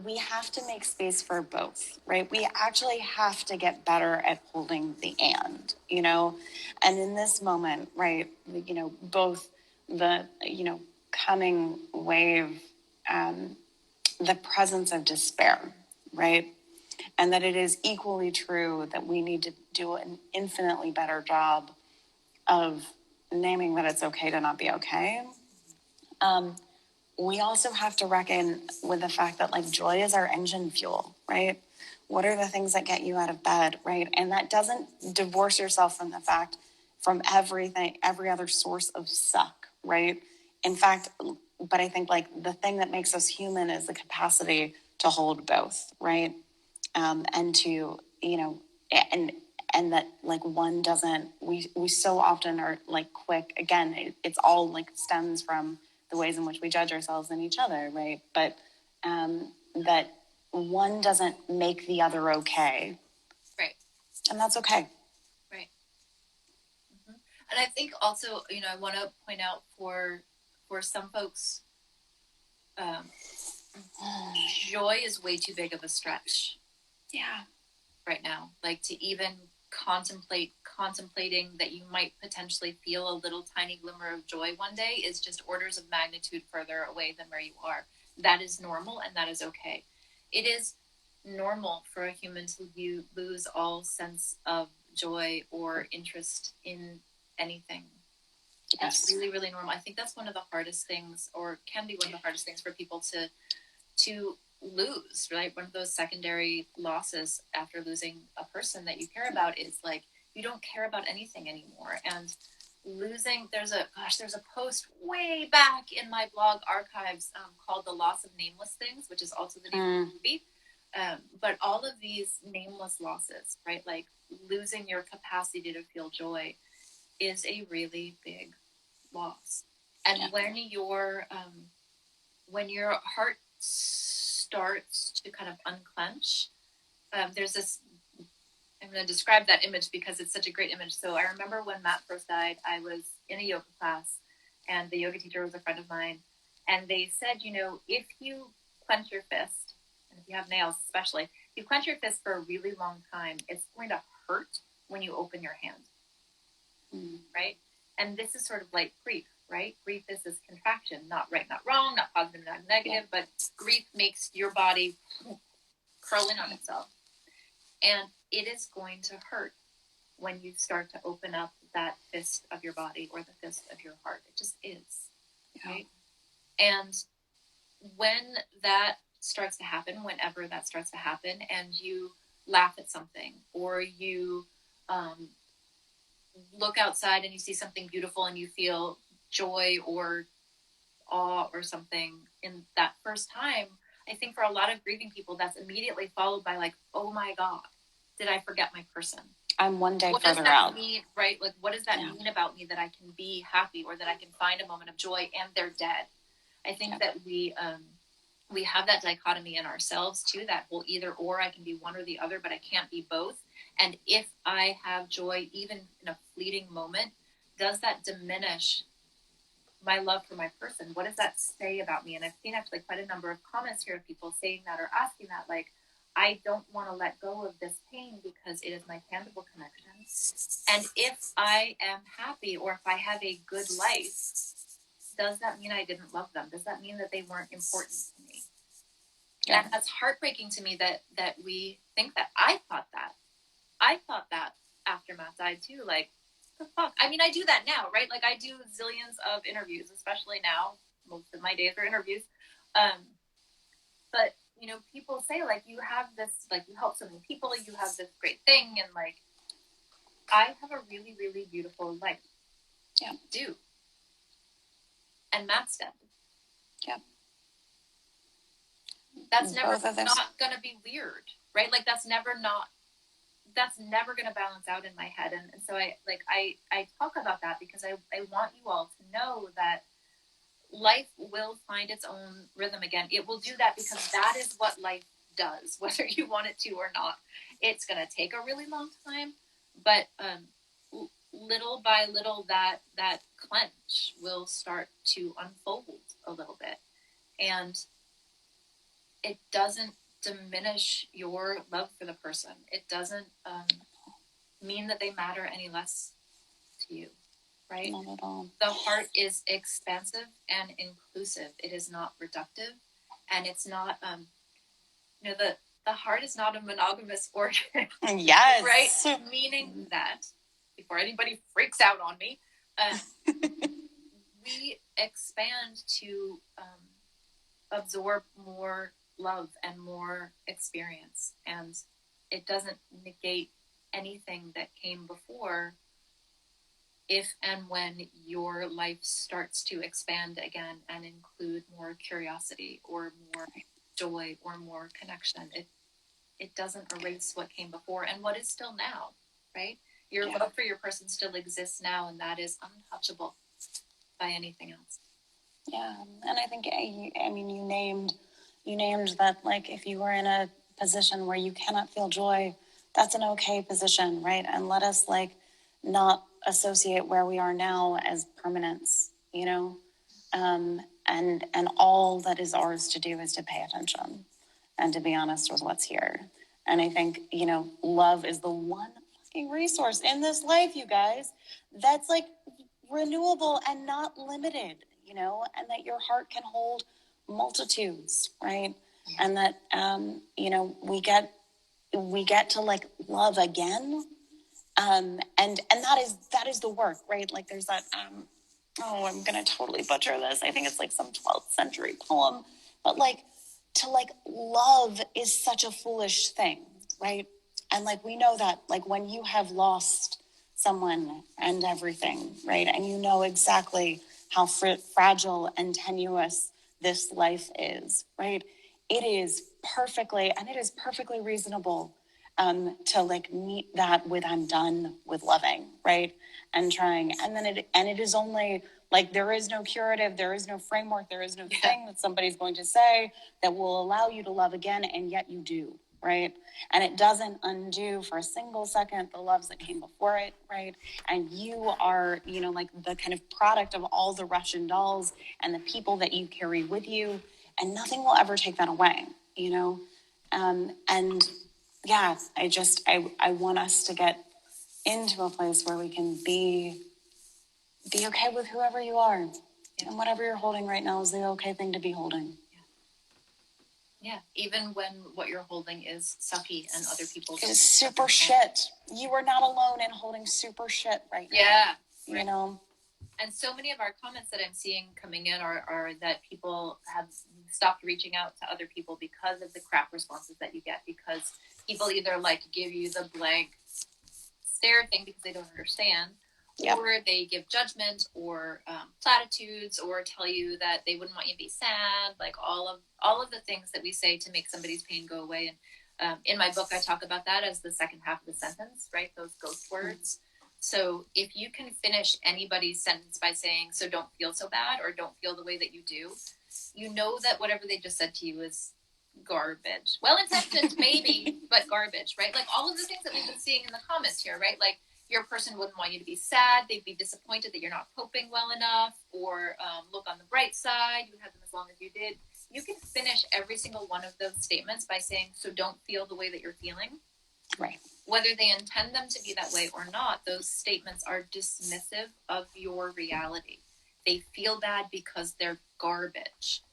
we have to make space for both, right? We actually have to get better at holding the and, you know, and in this moment, right, you know, both the, you know, coming wave, the presence of despair, right? And that it is equally true that we need to do an infinitely better job of naming that it's okay to not be okay. We also have to reckon with the fact that like joy is our engine fuel, right? What are the things that get you out of bed, right? And that doesn't divorce yourself from the fact, from everything, every other source of suck, right? In fact, but I think like the thing that makes us human is the capacity to hold both, right? And to, you know, and that like one doesn't, we so often are like quick, again, it's all like stems from the ways in which we judge ourselves and each other, right? But that one doesn't make the other okay. Right. And that's okay. Right. Mm-hmm. And I think also, you know, I want to point out for some folks, joy is way too big of a stretch. Yeah. Right now, like to even contemplating that you might potentially feel a little tiny glimmer of joy one day is just orders of magnitude further away than where you are. That is normal and that is okay. It is normal for a human to lose all sense of joy or interest in anything. Yes. It's really, really normal. I think that's one of the hardest things, or can be one of the hardest things for people to lose, right? One of those secondary losses after losing a person that you care about is like you don't care about anything anymore. And losing, there's a post way back in my blog archives called The Loss of Nameless Things, which is also the name of the movie. But all of these nameless losses, right? Like losing your capacity to feel joy is a really big loss. And when your heart starts to kind of unclench, there's this, I'm going to describe that image because it's such a great image. So I remember when Matt first died, I was in a yoga class and the yoga teacher was a friend of mine. And they said, you know, if you clench your fist, and if you have nails especially, if you clench your fist for a really long time, it's going to hurt when you open your hand, right? And this is sort of like grief, right? Grief is this contraction, not right, not wrong, not positive, not negative, but grief makes your body curl in on itself. And it is going to hurt when you start to open up that fist of your body or the fist of your heart. It just is, right? And when that starts to happen, whenever that starts to happen, and you laugh at something, or you look outside and you see something beautiful and you feel joy or awe or something in that first time, I think for a lot of grieving people, that's immediately followed by like, oh my God, did I forget my person? I'm one day what further does that out. mean, right? Like, what does that mean about me that I can be happy or that I can find a moment of joy and they're dead? I think that we have that dichotomy in ourselves too, that whole either or, I can be one or the other, but I can't be both. And if I have joy, even in a fleeting moment, does that diminish my love for my person? What does that say about me? And I've seen actually quite a number of comments here of people saying that or asking that, like, I don't want to let go of this pain because it is my tangible connection. And if I am happy or if I have a good life, does that mean I didn't love them? Does that mean that they weren't important to me? Yeah. And that's heartbreaking to me that we think that. I thought that after Matt died too. Like, the fuck? I mean, I do that now, right? Like, I do zillions of interviews, especially now. Most of my days are interviews. But, you know, people say, like, you have this, like, you help so many people, you have this great thing, and, like, I have a really, really beautiful life. Yeah. Do. And Matt's dead. Yeah. That's never not going to be weird, right? Like, that's never going to balance out in my head. And so I talk about that because I want you all to know that life will find its own rhythm again. It will do that because that is what life does, whether you want it to or not. It's going to take a really long time, but little by little, that clench will start to unfold a little bit. And it doesn't diminish your love for the person. It doesn't mean that they matter any less to you, right? Not at all. The heart is expansive and inclusive. It is not reductive, and it's not, the heart is not a monogamous organ. Yes. Right? Meaning that, before anybody freaks out on me, we expand to absorb more love and more experience, and it doesn't negate anything that came before if and when your life starts to expand again and include more curiosity or more joy or more connection. It doesn't erase what came before and what is still now, right? Your love for your person still exists now, and that is untouchable by anything else. Yeah, and I think, I mean, you named that, like, if you were in a position where you cannot feel joy, that's an okay position, right? And let us, like, not associate where we are now as permanence, you know? And all that is ours to do is to pay attention and to be honest with what's here. And I think, you know, love is the one fucking resource in this life, you guys, that's, like, renewable and not limited, you know, and that your heart can hold multitudes, right? Yeah. And that, you know, we get to, like, love again. And that is the work, right? Like, there's that, I'm going to totally butcher this. I think it's like some 12th century poem, but, like, to, like, love is such a foolish thing, right? And, like, we know that, like, when you have lost someone and everything, right? And you know exactly how fragile and tenuous this life is, right? It is perfectly reasonable to, like, meet that with I'm done with loving, right? And trying. And then it is only, like, there is no curative, there is no framework, there is no thing that somebody's going to say that will allow you to love again, and yet you do, right? And it doesn't undo for a single second the loves that came before it, right? And you are, you know, like, the kind of product of all the Russian dolls and the people that you carry with you, and nothing will ever take that away, you know? And yeah, I want us to get into a place where we can be okay with whoever you are. Yeah. And whatever you're holding right now is the okay thing to be holding. Yeah, even when what you're holding is sucky and other people. It is super shit. You are not alone in holding super shit right now. Yeah. You know? And so many of our comments that I'm seeing coming in are that people have stopped reaching out to other people because of the crap responses that you get, because people either, like, give you the blank stare thing because they don't understand, or they give judgment or platitudes, or tell you that they wouldn't want you to be sad, like all of the things that we say to make somebody's pain go away. In my book, I talk about that as the second half of the sentence, right? Those ghost words. So if you can finish anybody's sentence by saying, so don't feel so bad, or don't feel the way that you do, you know that whatever they just said to you is garbage. Well-intentioned, maybe, but garbage, right? Like all of the things that we've been seeing in the comments here, right? Like your person wouldn't want you to be sad. They'd be disappointed that you're not coping well enough, or look on the bright side. You had them as long as you did. You can finish every single one of those statements by saying, so don't feel the way that you're feeling. Right. Whether they intend them to be that way or not, those statements are dismissive of your reality. They feel bad because they're garbage,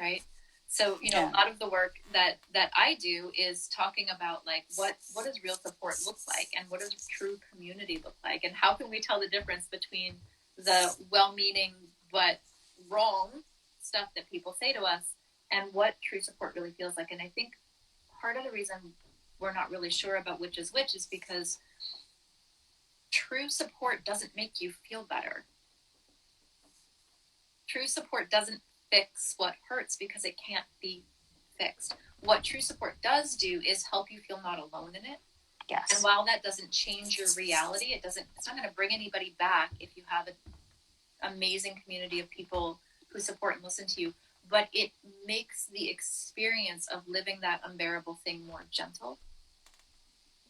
right? So, you know, a lot of the work that I do is talking about like what does real support look like, and what does true community look like, and how can we tell the difference between the well-meaning but wrong stuff that people say to us and what true support really feels like. And I think part of the reason we're not really sure about which is because true support doesn't make you feel better. True support doesn't fix what hurts because it can't be fixed. What true support does do is help you feel not alone in it. Yes. And while that doesn't change your reality, it's not going to bring anybody back if you have an amazing community of people who support and listen to you. But it makes the experience of living that unbearable thing more gentle,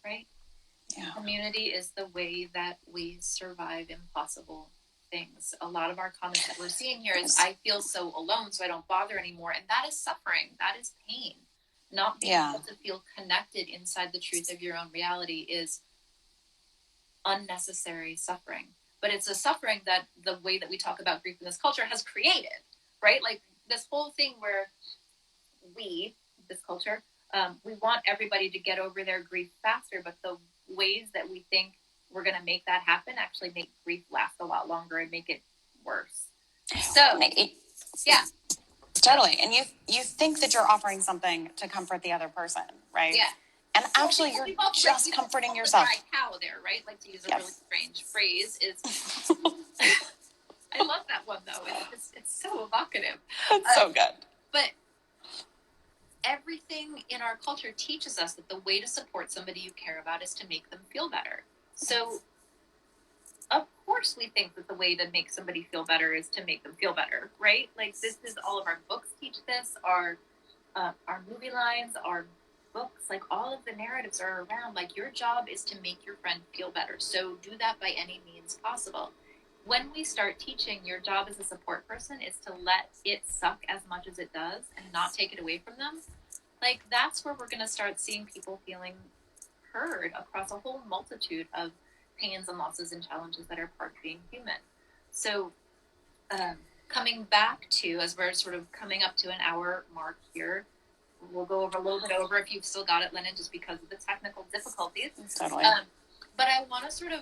right? Yeah. Community is the way that we survive impossible things. A lot of our comments that we're seeing here is, I feel so alone, so I don't bother anymore. And that is suffering. That is pain. Not being able to feel connected inside the truth of your own reality is unnecessary suffering. But it's a suffering that the way that we talk about grief in this culture has created, right? Like this whole thing where this culture, we want everybody to get over their grief faster, but the ways that we think we're going to make that happen actually make grief last a lot longer and make it worse. So, yeah. Totally. And you think that you're offering something to comfort the other person, right? Yeah. And actually, you're just comforting yourself. The dry cow there, right? Like, to use a really strange phrase, is... I love that one, though. It's so evocative. It's so good. But everything in our culture teaches us that the way to support somebody you care about is to make them feel better. So, of course, we think that the way to make somebody feel better is to make them feel better, right? Like, this is all of our books teach this, our movie lines, our books, like, all of the narratives are around, like, your job is to make your friend feel better. So do that by any means possible. When we start teaching your job as a support person is to let it suck as much as it does and not take it away from them, like, that's where we're going to start seeing people feeling heard across a whole multitude of pains and losses and challenges that are part of being human. So coming back to, as we're sort of coming up to an hour mark here, we'll go over a little bit over if you've still got it, Lennon, just because of the technical difficulties. Totally. But I want to sort of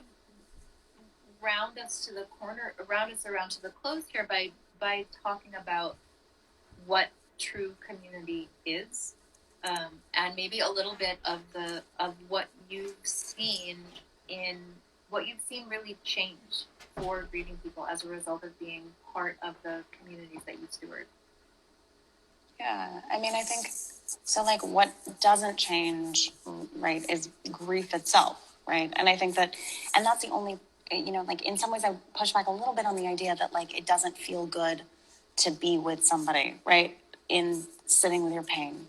round us around to the close here by talking about what true community is, and maybe a little bit of what you've seen really change for grieving people as a result of being part of the communities that you steward. Yeah, I mean, I think so. Like, what doesn't change, right, is grief itself, right? And I think that, and that's the only, like, in some ways I push back a little bit on the idea that, like, it doesn't feel good to be with somebody, right, in sitting with your pain.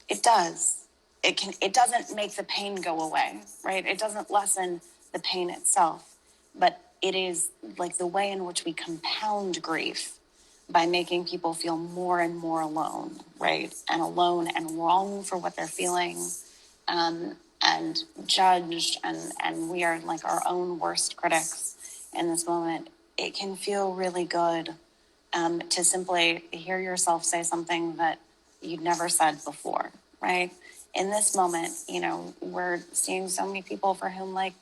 It does. It doesn't make the pain go away, right? It doesn't lessen the pain itself, but it is, like, the way in which we compound grief by making people feel more and more alone, right? And alone and wrong for what they're feeling, and judged, and we are, like, our own worst critics in this moment. It can feel really good to simply hear yourself say something that you'd never said before, right? In this moment, we're seeing so many people for whom, like,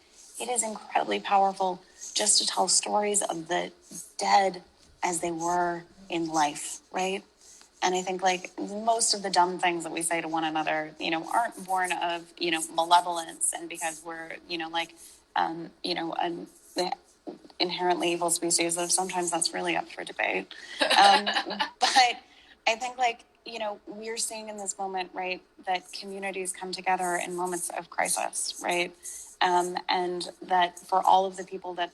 it is incredibly powerful just to tell stories of the dead as they were in life, right? And I think, like, most of the dumb things that we say to one another, aren't born of, malevolence and because we're, an inherently evil species, though sometimes that's really up for debate. But I think, like, we're seeing in this moment, right, that communities come together in moments of crisis, right? And that for all of the people that,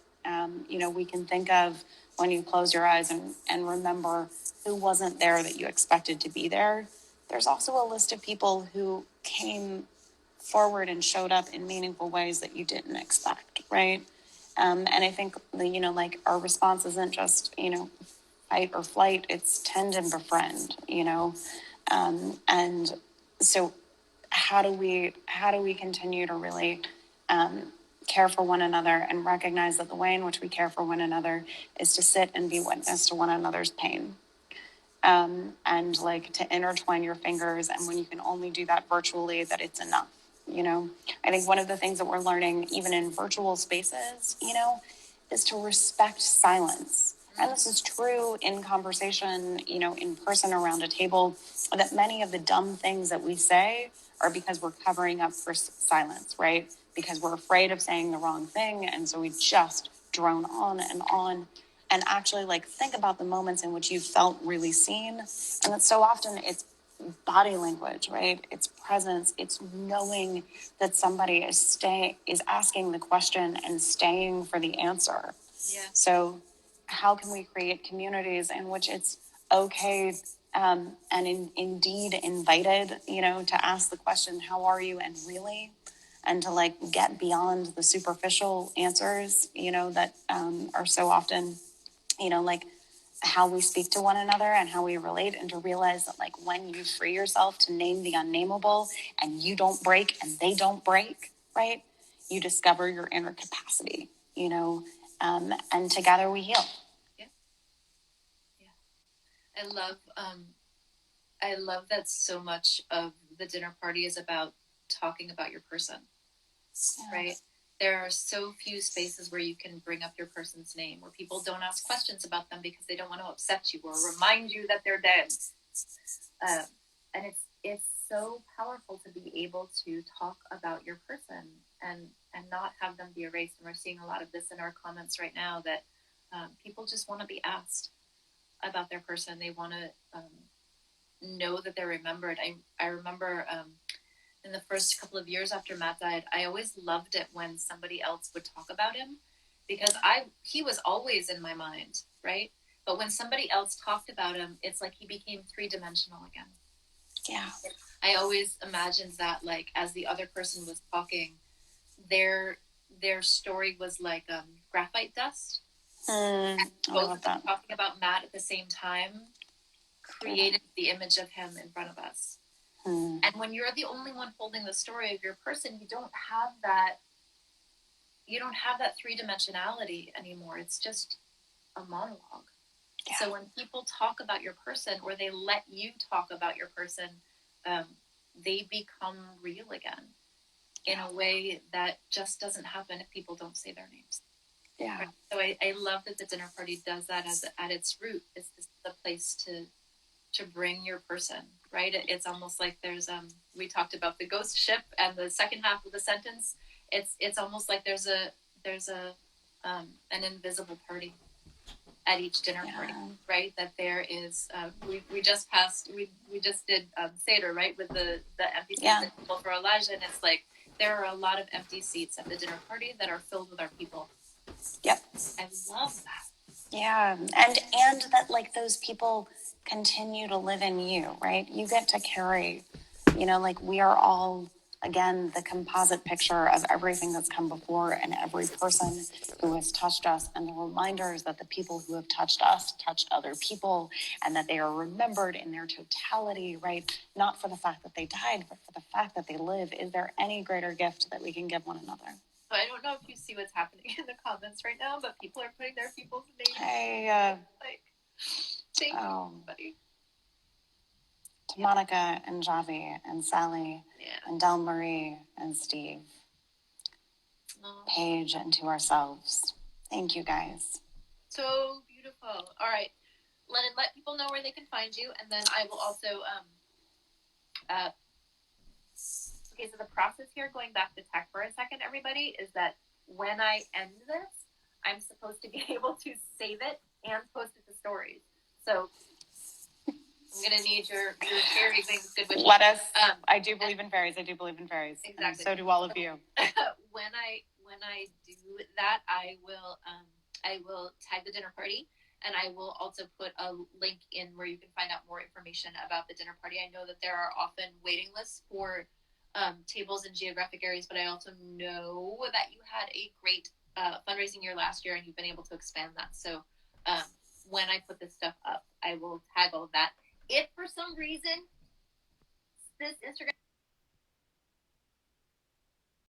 we can think of when you close your eyes and remember who wasn't there that you expected to be there, there's also a list of people who came forward and showed up in meaningful ways that you didn't expect, right? And I think, like our response isn't just, fight or flight, it's tend and befriend, and so how do we continue to really care for one another and recognize that the way in which we care for one another is to sit and be witness to one another's pain, and like to intertwine your fingers, and when you can only do that virtually, that it's enough. I think one of the things that we're learning even in virtual spaces, is to respect silence. And this is true in conversation, in person around a table, that many of the dumb things that we say are because we're covering up for silence, right? Because we're afraid of saying the wrong thing. And so we just drone on and on. And actually, like, think about the moments in which you felt really seen. And that so often it's body language, right? It's presence. It's knowing that somebody is asking the question and staying for the answer. Yeah. So how can we create communities in which it's okay, and indeed invited, to ask the question, how are you, and really, and to like get beyond the superficial answers, that are so often, like how we speak to one another and how we relate, and to realize that like when you free yourself to name the unnameable and you don't break and they don't break, right? You discover your inner capacity, and together we heal. Yeah. I love that so much of the dinner party is about talking about your person, right? There are so few spaces where you can bring up your person's name, where people don't ask questions about them because they don't want to upset you or remind you that they're dead. And it's so powerful to be able to talk about your person and not have them be erased. And we're seeing a lot of this in our comments right now, that people just want to be asked about their person. They want to know that they're remembered. I remember in the first couple of years after Matt died, I always loved it when somebody else would talk about him, because he was always in my mind, right? But when somebody else talked about him, it's like he became three-dimensional again. Yeah. I always imagined that, like, as the other person was talking, their story was like graphite dust. And both of them talking about Matt at the same time created the image of him in front of us. And when you're the only one holding the story of your person, you don't have that three-dimensionality anymore. It's just a monologue. Yeah. So when people talk about your person, or they let you talk about your person, they become real again in a way that just doesn't happen if people don't say their names. Yeah. Right? So I love that the dinner party does that at its root. It's the place to bring your person, right? It's almost like there's we talked about the ghost ship, and the second half of the sentence, it's almost like there's an invisible party at each dinner party, right? That there is we just did Seder, right, with the empty seats that people for Elijah, and it's like there are a lot of empty seats at the dinner party that are filled with our people. Yep. I love that. Yeah. And that like those people continue to live in you, right? You get to carry, like we are all, again, the composite picture of everything that's come before, and every person who has touched us, and the reminders that the people who have touched us touched other people, and that they are remembered in their totality, right? Not for the fact that they died, but for the fact that they live. Is there any greater gift that we can give one another? So I don't know if you see what's happening in the comments right now, but people are putting their people's names. Hey, thank you, everybody. To Monica and Javi and Sally and Del Marie and Steve, Paige, and to ourselves. Thank you, guys. So beautiful. All right, Lennon, let people know where they can find you, and then I will also okay, so the process here, going back to tech for a second, everybody, is that when I end this, I'm supposed to be able to save it and post it to stories. So I'm gonna need your fairy things. Good wishes. Let us. I do believe in fairies. Exactly. And so do all of you. when I do that, I will tag the dinner party, and I will also put a link in where you can find out more information about the dinner party. I know that there are often waiting lists for tables in geographic areas, but I also know that you had a great fundraising year last year, and you've been able to expand that. So when I put this stuff up, I will tag all of that. If for some reason this Instagram